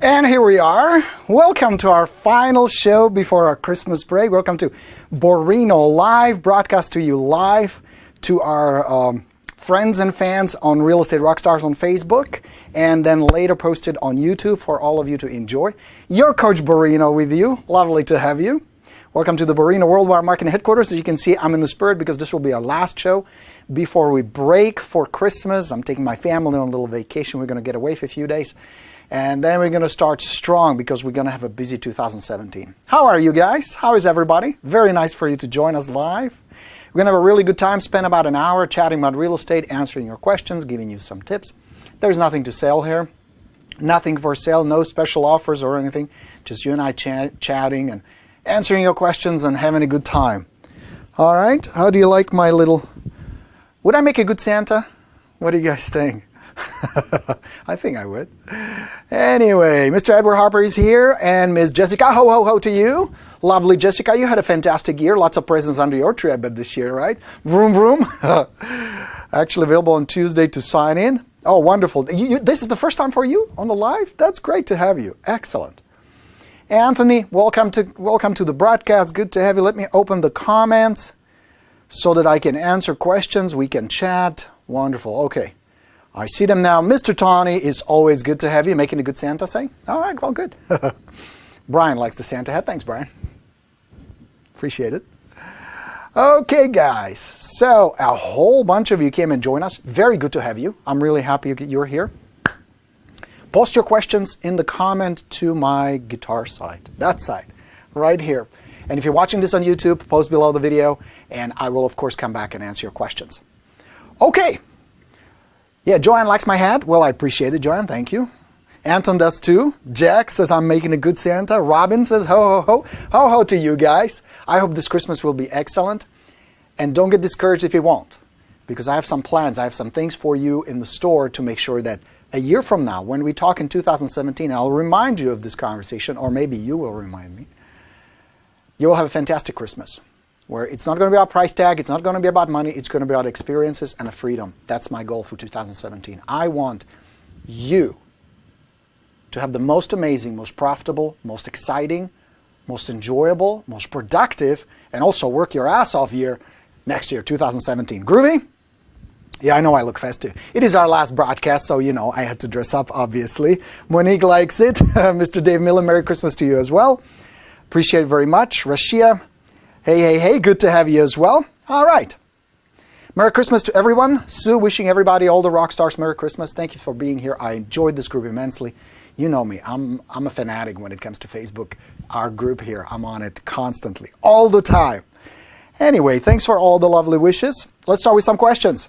And here we are. Welcome to our final show before our Christmas break. Welcome to Borino Live, broadcast to you live to our friends and fans on Real Estate Rockstars on Facebook, and then later posted on YouTube for all of you to enjoy. Your Coach Borino with you. Lovely to have you. Welcome to the Borino Worldwide Marketing Headquarters. As you can see, I'm in the spirit because this will be our last show before we break for Christmas. I'm taking my family on a little vacation. We're going to get away for a few days. And then we're going to start strong because we're going to have a busy 2017. How are you guys? How is everybody? Very nice for you to join us live. We're going to have a really good time, spend about an hour chatting about real estate, answering your questions, giving you some tips. There's nothing to sell here. Nothing for sale, no special offers or anything. Just you and I chatting and answering your questions and having a good time. All right, how do you like my little... Would I make a good Santa? What do you guys think? I think I would. Anyway, Mr. Edward Harper is here, and Ms. Jessica, ho, ho, ho to you. Lovely Jessica, you had a fantastic year. Lots of presents under your tree, I bet, this year, right? Vroom, vroom. Actually available on Tuesday to sign in. Oh, wonderful. This is the first time for you on the live? That's great to have you. Excellent. Anthony, welcome to the broadcast. Good to have you. Let me open the comments so that I can answer questions. We can chat. Wonderful. Okay. I see them now. Mr. Tawny, is always good to have you. Making a good Santa, say? All right, well, good. Brian likes the Santa hat. Thanks, Brian. Appreciate it. Okay, guys. So a whole bunch of you came and joined us. Very good to have you. I'm really happy you're here. Post your questions in the comment to my guitar side. That side, right here. And if you're watching this on YouTube, post below the video, and I will, of course, come back and answer your questions. Okay. Yeah, Joanne likes my hat. Well, I appreciate it, Joanne. Thank you. Anton does too. Jack says I'm making a good Santa. Robin says ho, ho, ho. Ho, ho to you guys. I hope this Christmas will be excellent. And don't get discouraged if it won't, because I have some plans. I have some things for you in the store to make sure that a year from now, when we talk in 2017, I'll remind you of this conversation, or maybe you will remind me. You will have a fantastic Christmas, where it's not going to be about price tag, it's not going to be about money, it's going to be about experiences and a freedom. That's my goal for 2017. I want you to have the most amazing, most profitable, most exciting, most enjoyable, most productive, and also work your ass off year next year, 2017. Groovy? Yeah, I know I look festive. It is our last broadcast, so you know I had to dress up, obviously. Monique likes it. Mr. Dave Miller, Merry Christmas to you as well. Appreciate it very much. Rashia, hey, hey, hey, good to have you as well. All right. Merry Christmas to everyone. Sue, wishing everybody, all the rock stars, Merry Christmas. Thank you for being here. I enjoyed this group immensely. You know me. I'm a fanatic when it comes to Facebook. Our group here, I'm on it constantly, all the time. Anyway, thanks for all the lovely wishes. Let's start with some questions.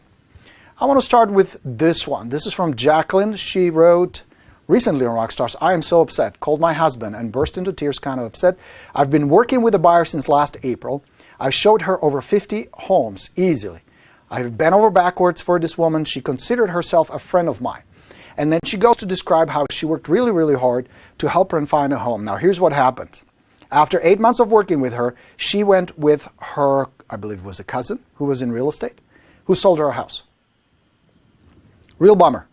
I want to start with this one. This is from Jacqueline. She wrote recently on Rockstars, I am so upset. Called my husband and burst into tears, kind of upset. I've been working with a buyer since last April. I showed her over 50 homes easily. I've bent over backwards for this woman. She considered herself a friend of mine. And then she goes to describe how she worked really, really hard to help her and find a home. Now, here's what happened. After 8 months of working with her, she went with her, I believe it was a cousin who was in real estate, who sold her a house. Real bummer.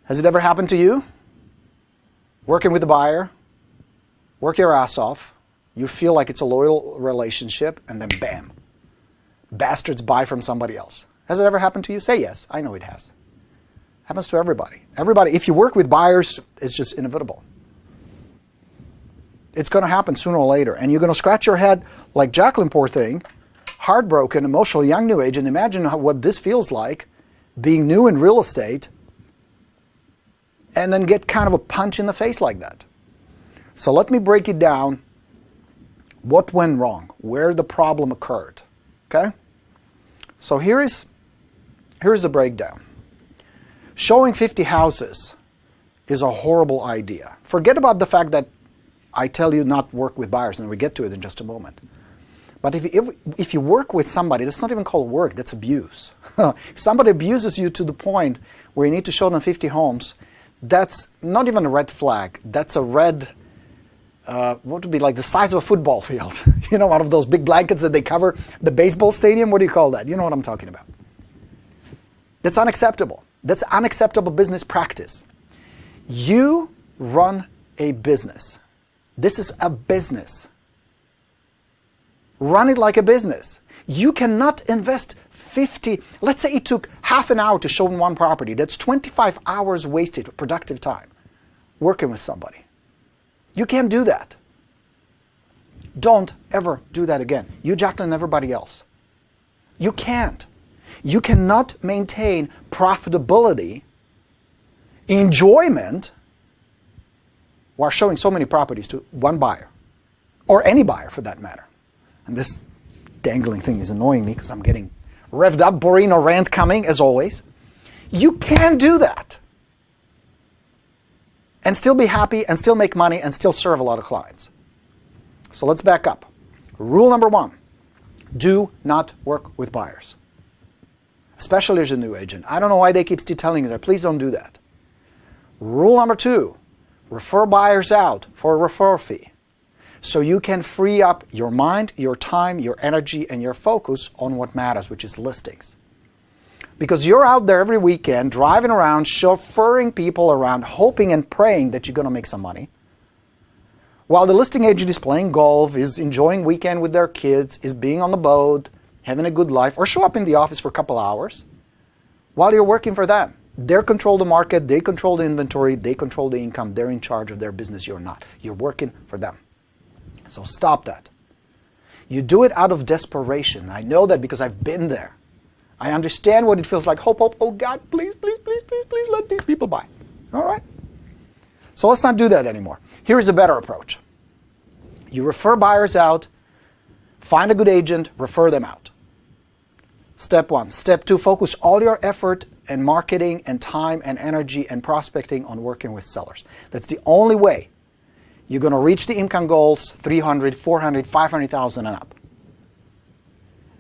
Has it ever happened to you? Working with a buyer, work your ass off, you feel like it's a loyal relationship, and then bam, bastards buy from somebody else. Has it ever happened to you? Say yes. I know it has. Happens to everybody. Everybody, if you work with buyers, it's just inevitable. It's going to happen sooner or later, and you're going to scratch your head like Jacqueline, poor thing, heartbroken, emotional, young, new age, and imagine what this feels like, being new in real estate, and then get kind of a punch in the face like that. So let me break it down. What went wrong? Where the problem occurred? Okay? So here is the breakdown. Showing 50 houses is a horrible idea. Forget about the fact that I tell you not work with buyers, and we get to it in just a moment. But if you work with somebody, that's not even called work, that's abuse. If somebody abuses you to the point where you need to show them 50 homes, that's not even a red flag. That's a red, what would be like the size of a football field. You know, one of those big blankets that they cover the baseball stadium. What do you call that? You know what I'm talking about. That's unacceptable. That's unacceptable business practice. You run a business. This is a business. Run it like a business. You cannot invest 50, let's say it took half an hour to show one property. That's 25 hours wasted productive time working with somebody. You can't do that. Don't ever do that again. You, Jacqueline, and everybody else. You can't. You cannot maintain profitability, enjoyment, while showing so many properties to one buyer, or any buyer for that matter. And this dangling thing is annoying me because I'm getting revved up. Borino rant coming, as always. You can't do that and still be happy and still make money and still serve a lot of clients. So let's back up. Rule number 1, do not work with buyers, especially as a new agent. I don't know why they keep still telling you that. Please don't do that. Rule number 2, refer buyers out for a referral fee so you can free up your mind, your time, your energy, and your focus on what matters, which is listings. Because you're out there every weekend driving around, chauffeuring people around, hoping and praying that you're going to make some money, while the listing agent is playing golf, is enjoying weekend with their kids, is being on the boat, having a good life, or show up in the office for a couple hours while you're working for them. They control the market, they control the inventory, they control the income, they're in charge of their business, you're not. You're working for them. So stop that. You do it out of desperation. I know that because I've been there. I understand what it feels like. Hope, hope, oh God, please, please, please, please, please let these people buy. All right? So let's not do that anymore. Here is a better approach. You refer buyers out, find a good agent, refer them out. Step 1. Step 2, focus all your effort and marketing and time and energy and prospecting on working with sellers. That's the only way you're going to reach the income goals, 300, 400, 500,000 and up.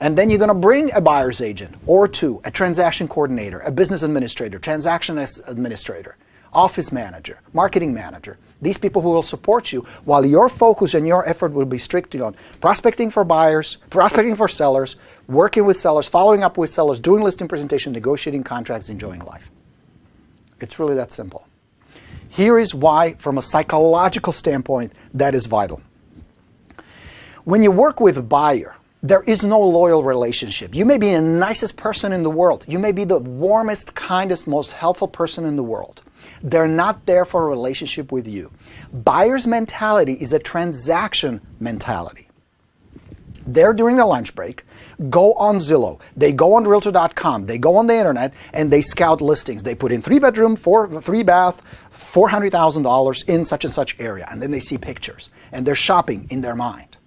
And then you're going to bring a buyer's agent or two, a transaction coordinator, a business administrator, transaction administrator, office manager, marketing manager. These people who will support you while your focus and your effort will be strictly on prospecting for buyers, prospecting for sellers, working with sellers, following up with sellers, doing listing presentation, negotiating contracts, enjoying life. It's really that simple. Here is why, from a psychological standpoint, that is vital. When you work with a buyer, there is no loyal relationship. You may be the nicest person in the world. You may be the warmest, kindest, most helpful person in the world. They're not there for a relationship with you. Buyer's mentality is a transaction mentality. They're during their lunch break, go on Zillow, they go on Realtor.com, they go on the internet, and they scout listings. They put in 3-bedroom, 3-bath, $400,000 in such and such area, and then they see pictures, and they're shopping in their mind.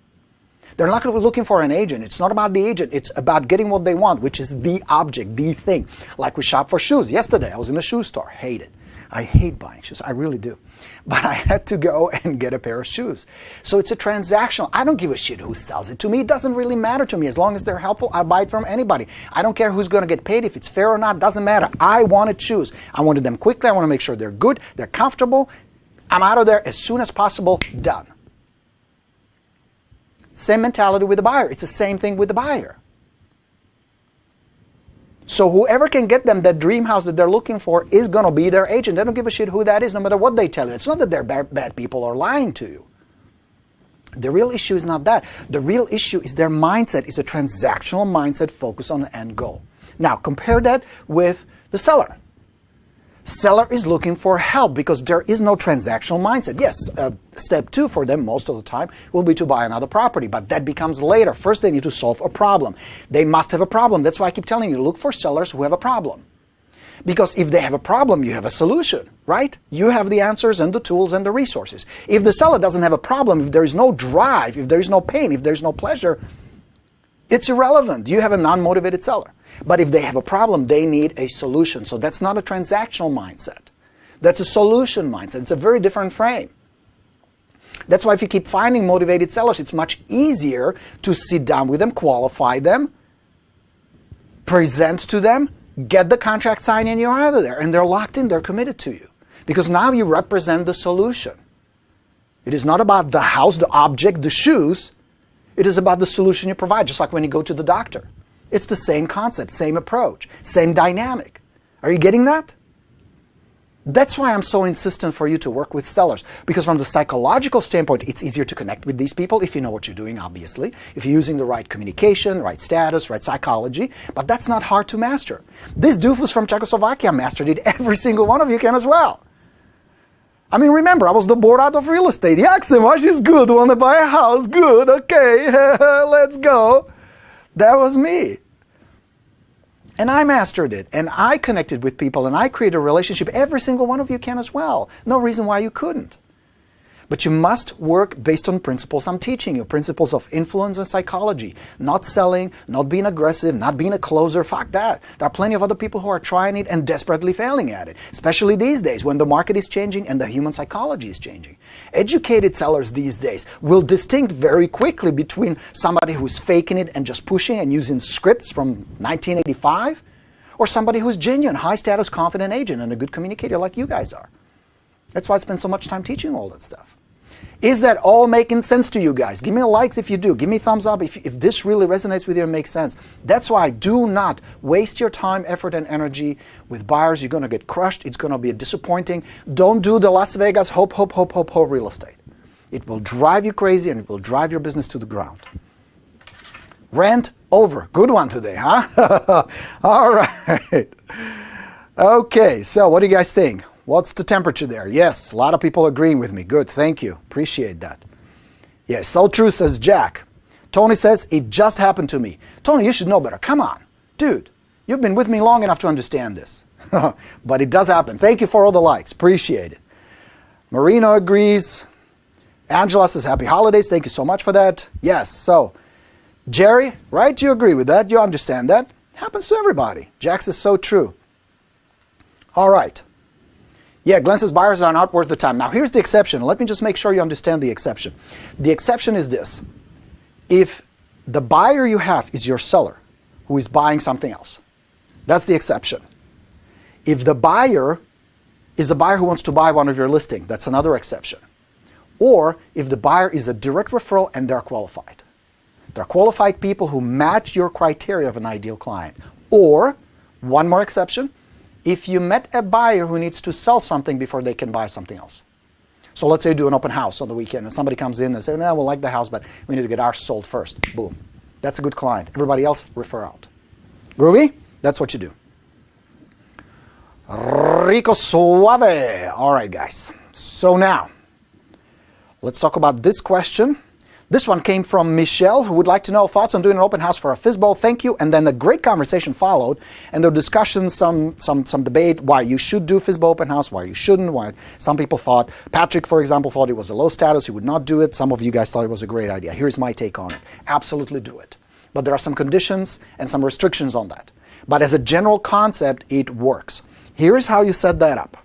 They're not going to be looking for an agent. It's not about the agent. It's about getting what they want, which is the object, the thing. Like we shop for shoes. Yesterday, I was in a shoe store. Hate it. I hate buying shoes. I really do. But I had to go and get a pair of shoes. So it's a transactional. I don't give a shit who sells it to me. It doesn't really matter to me. As long as they're helpful, I'll buy it from anybody. I don't care who's going to get paid. If it's fair or not, doesn't matter. I want to choose. I wanted them quickly. I want to make sure they're good, they're comfortable. I'm out of there as soon as possible. Done. Same mentality with the buyer. It's the same thing with the buyer. So whoever can get them that dream house that they're looking for is going to be their agent. They don't give a shit who that is, no matter what they tell you. It's not that they're bad people or lying to you. The real issue is not that. The real issue is their mindset is a transactional mindset focused on the end goal. Now, compare that with the seller. Seller is looking for help because there is no transactional mindset. Yes, step 2 for them most of the time will be to buy another property, but that becomes later. First, they need to solve a problem. They must have a problem. That's why I keep telling you, look for sellers who have a problem. Because if they have a problem, you have a solution, right? You have the answers and the tools and the resources. If the seller doesn't have a problem, if there is no drive, if there is no pain, if there is no pleasure, it's irrelevant. You have a non-motivated seller. But if they have a problem, they need a solution. So that's not a transactional mindset. That's a solution mindset. It's a very different frame. That's why if you keep finding motivated sellers, it's much easier to sit down with them, qualify them, present to them, get the contract signed, and you're out of there. And they're locked in, they're committed to you. Because now you represent the solution. It is not about the house, the object, the shoes. It is about the solution you provide, just like when you go to the doctor. It's the same concept, same approach, same dynamic. Are you getting that? That's why I'm so insistent for you to work with sellers, because from the psychological standpoint, it's easier to connect with these people if you know what you're doing, obviously, if you're using the right communication, right status, right psychology, but that's not hard to master. This doofus from Czechoslovakia mastered it. Every single one of you can as well. I mean, remember, I was the board out of real estate. Yaximosh is good, want to buy a house, good, okay, let's go. That was me. And I mastered it, and I connected with people, and I created a relationship. Every single one of you can as well. No reason why you couldn't. But you must work based on principles I'm teaching you, principles of influence and psychology. Not selling, not being aggressive, not being a closer. Fuck that. There are plenty of other people who are trying it and desperately failing at it, especially these days when the market is changing and the human psychology is changing. Educated sellers these days will distinct very quickly between somebody who's faking it and just pushing and using scripts from 1985 or somebody who's genuine, high-status, confident agent and a good communicator like you guys are. That's why I spend so much time teaching all that stuff. Is that all making sense to you guys? Give me a likes if you do. Give me a thumbs up if this really resonates with you and makes sense. That's why do not waste your time, effort, and energy with buyers. You're going to get crushed. It's going to be disappointing. Don't do the Las Vegas hope real estate. It will drive you crazy and it will drive your business to the ground. Rant over. Good one today, huh? All right. Okay, so what do you guys think? What's the temperature there? Yes, a lot of people agreeing with me. Good, thank you. Appreciate that. Yes, so true, says Jack. Tony says, it just happened to me. Tony, you should know better. Come on. Dude, you've been with me long enough to understand this. But it does happen. Thank you for all the likes. Appreciate it. Marino agrees. Angela says, happy holidays. Thank you so much for that. Yes, so Jerry, right? You agree with that? You understand that? Happens to everybody. Jack says, so true. All right. Yeah, Glenn says buyers are not worth the time. Now here's the exception. Let me just make sure you understand the exception. The exception is this. If the buyer you have is your seller who is buying something else, that's the exception. If the buyer is a buyer who wants to buy one of your listing, that's another exception. Or if the buyer is a direct referral and they're qualified. They're qualified people who match your criteria of an ideal client. Or, one more exception, if you met a buyer who needs to sell something before they can buy something else. So let's say you do an open house on the weekend and somebody comes in and says, no, we'll like the house, but we need to get ours sold first. Boom. That's a good client. Everybody else, refer out. Groovy? That's what you do. Rico Suave. All right, guys. So now, let's talk about this question. This one came from Michelle, who would like to know thoughts on doing an open house for a FSBO. Thank you. And then a great conversation followed. And there were discussions, some debate, why you should do FSBO open house, why you shouldn't, why some people thought, Patrick, for example, thought it was a low status, he would not do it. Some of you guys thought it was a great idea. Here's my take on it. Absolutely do it. But there are some conditions and some restrictions on that. But as a general concept, it works. Here's how you set that up.